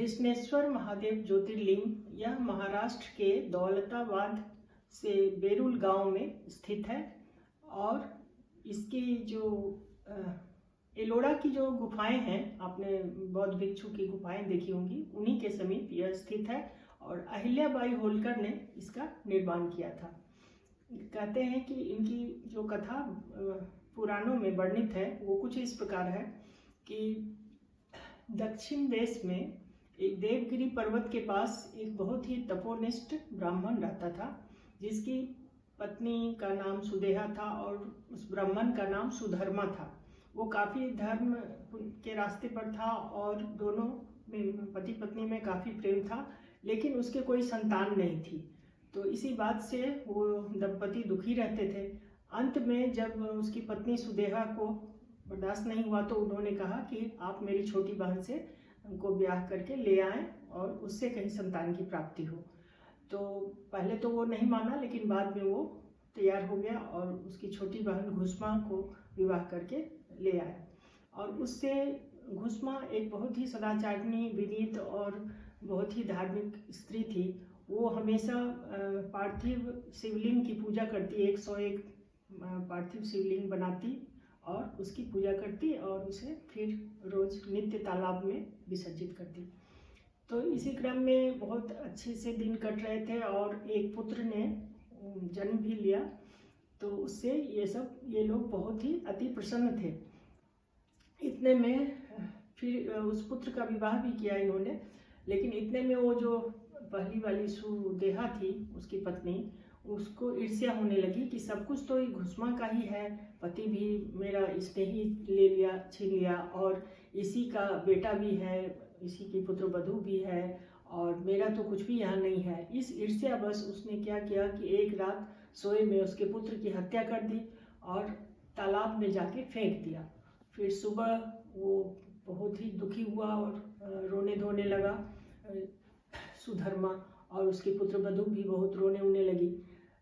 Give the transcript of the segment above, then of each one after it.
घृष्णेश्वर महादेव ज्योतिर्लिंग यह महाराष्ट्र के दौलताबाद से बेरुल गांव में स्थित है और इसकी जो एलोरा की जो गुफाएं हैं, आपने बौद्ध भिक्षु की गुफाएं देखी होंगी, उन्हीं के समीप यह स्थित है और अहिल्याबाई होलकर ने इसका निर्माण किया था। कहते हैं कि इनकी जो कथा पुराणों में वर्णित है वो कुछ इस प्रकार है कि दक्षिण देश में एक देवगिरी पर्वत के पास एक बहुत ही तपोनिष्ठ ब्राह्मण रहता था, जिसकी पत्नी का नाम सुदेहा था और उस ब्राह्मण का नाम सुधर्मा था। वो काफ़ी धर्म के रास्ते पर था और दोनों में पति पत्नी में काफ़ी प्रेम था, लेकिन उसके कोई संतान नहीं थी। तो इसी बात से वो दंपति दुखी रहते थे। अंत में जब उसकी पत्नी सुदेहा को बर्दाश्त नहीं हुआ तो उन्होंने कहा कि आप मेरी छोटी बहन से उनको ब्याह करके ले आएं और उससे कहीं संतान की प्राप्ति हो। तो पहले तो वो नहीं माना, लेकिन बाद में वो तैयार हो गया और उसकी छोटी बहन घुस्मा को विवाह करके ले आया। और उससे घुस्मा एक बहुत ही सदाचारिणी, विनीत और बहुत ही धार्मिक स्त्री थी। वो हमेशा पार्थिव शिवलिंग की पूजा करती, 101 पार्थिव शिवलिंग बनाती और उसकी पूजा करती और उसे फिर रोज नित्य तालाब में विसर्जित करती। तो इसी क्रम में बहुत अच्छे से दिन कट रहे थे और एक पुत्र ने जन्म भी लिया। तो उससे ये लोग बहुत ही अति प्रसन्न थे। इतने में फिर उस पुत्र का विवाह भी किया इन्होंने, लेकिन इतने में वो जो पहली वाली सुदेहा थी उसकी पत्नी, उसको ईर्ष्या होने लगी कि सब कुछ तो घुस्मा का ही है, पति भी मेरा इसने ही ले लिया, छीन लिया और इसी का बेटा भी है, इसी की पुत्र वधू भी है और मेरा तो कुछ भी यहाँ नहीं है। इस ईर्ष्या बस उसने क्या किया कि एक रात सोए में उसके पुत्र की हत्या कर दी और तालाब में जाके फेंक दिया। फिर सुबह वो बहुत ही दुखी हुआ और रोने धोने लगा सुधर्मा, और उसके पुत्र वधू भी बहुत रोने उने लगी।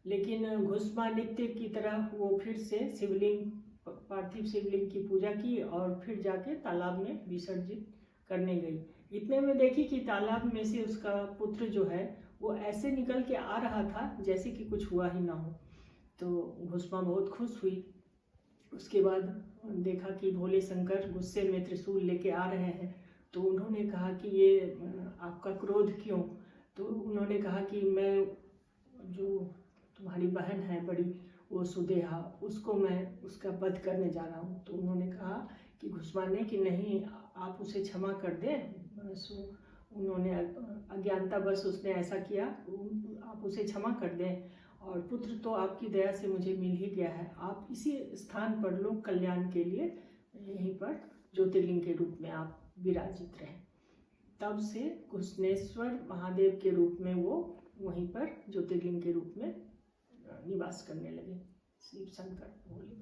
लेकिन घुस्मा नित्य की तरह वो फिर से शिवलिंग, पार्थिव शिवलिंग की पूजा की और फिर जाके तालाब में विसर्जित करने गई। इतने में देखी कि तालाब में से उसका पुत्र जो है वो ऐसे निकल के आ रहा था जैसे कि कुछ हुआ ही ना हो। तो घुस्मा बहुत खुश हुई। उसके बाद देखा कि भोले शंकर गुस्से में त्रिशूल लेके आ रहे हैं। तो उन्होंने कहा कि ये आपका क्रोध क्यों? तो उन्होंने कहा कि मैं जो तुम्हारी बहन है बड़ी, वो सुदेहा, उसको मैं उसका वध करने जा रहा हूँ। तो उन्होंने कहा कि घुस्मा ने कि नहीं, आप उसे क्षमा कर दें। उन्होंने अज्ञानता बस उसने ऐसा किया, आप उसे क्षमा कर दें और पुत्र तो आपकी दया से मुझे मिल ही गया है। आप इसी स्थान पर लोक कल्याण के लिए यहीं पर ज्योतिर्लिंग के रूप में आप विराजित रहें। तब से घृष्णेश्वर महादेव के रूप में वो वहीं पर ज्योतिर्लिंग के रूप में निवास करने लगे शिव शंकर भोले।